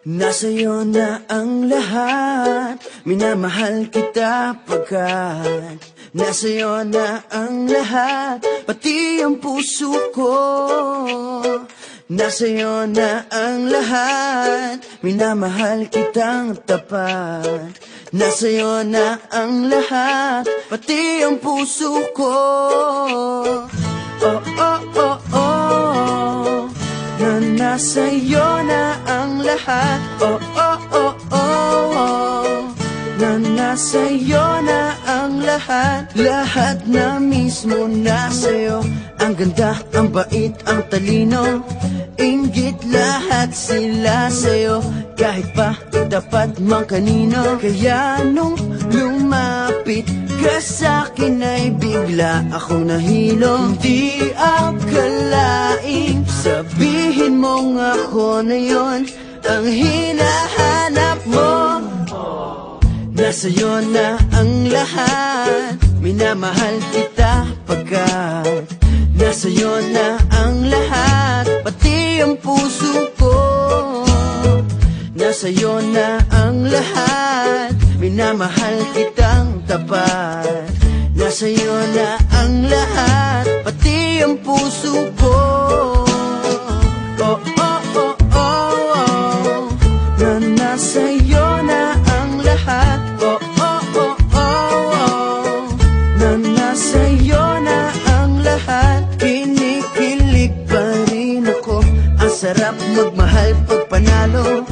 Nasa'yo na ang lahat, minamahal kita pagkat nasa'yo na ang lahat, pati ang puso ko. Nasa'yo na ang lahat, minamahal kitang tapat. Nasa'yo na ang lahat, pati ang puso ko. Oh, oh, oh, oh, na nasa'yo na ang lahat. Oh, oh, oh, oh, na nasa'yo na ang lahat. Lahat na mismo nasa'yo. Ang ganda, ang bait, ang talino, inggit lahat sila sa'yo. Kahit pa dapat mang kanino. Kaya nung lumapit ka sa'kin ay bigla akong nahilo. Hindi akalaing sabihin mong ako na yon ang hinahanap mo. Nasa'yo na ang lahat, minamahal kita pagkat nasa'yo na ang lahat, pati ang puso ko. Nasa'yo na ang lahat, minamahal kitang tapat. Nasa'yo na ang lahat, pati ang puso ko. Oh, oh, oh, oh, oh, na nasa'yo na ang lahat. Oh, oh, oh, oh, oh, na nasa'yo na ang lahat. Kinikilig pa rin ako, ang sarap magmahal pag panalo.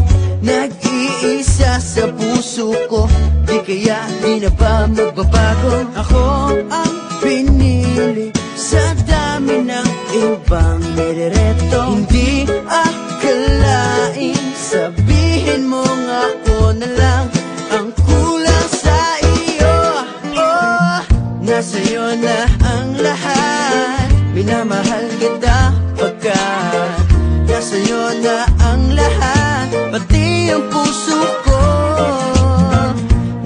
Nag-iisa sa puso ko, di kaya di na ba magbabago. Ako ang pinili sa dami ng ibang nirereto. Hindi akalain sabihin mo nga ako na lang ang kulang sa iyo. Oh, nasa'yo na ang lahat, minamahal kita pagkat nasa'yo na ang lahat, pati ang puso ko.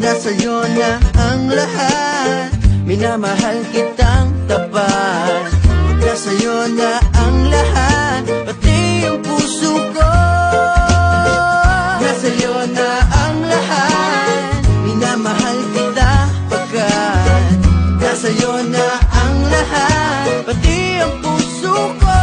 Nasa'yo na ang lahat, minamahal kitang tapat. Nasa'yo na ang lahat, pati ang puso ko. Nasa'yo na ang lahat, minamahal kita pagkat nasa'yo na ang lahat, pati ang puso ko.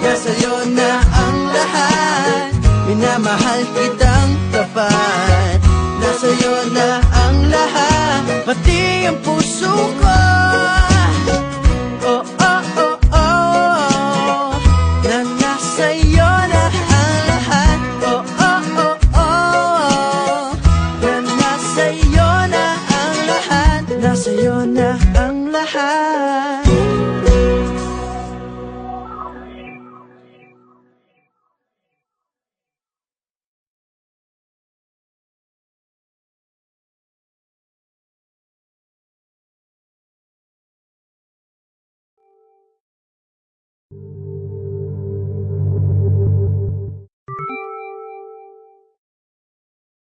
Nasa'yo na ang lahat, minamahal kitang tapat. Nasa'yo na ang lahat, pati ang puso ko. Oh, oh, oh, oh, na nasa'yo na ang lahat. Oh, oh, oh, oh, na nasa'yo na ang lahat. Nasa'yo na ang lahat.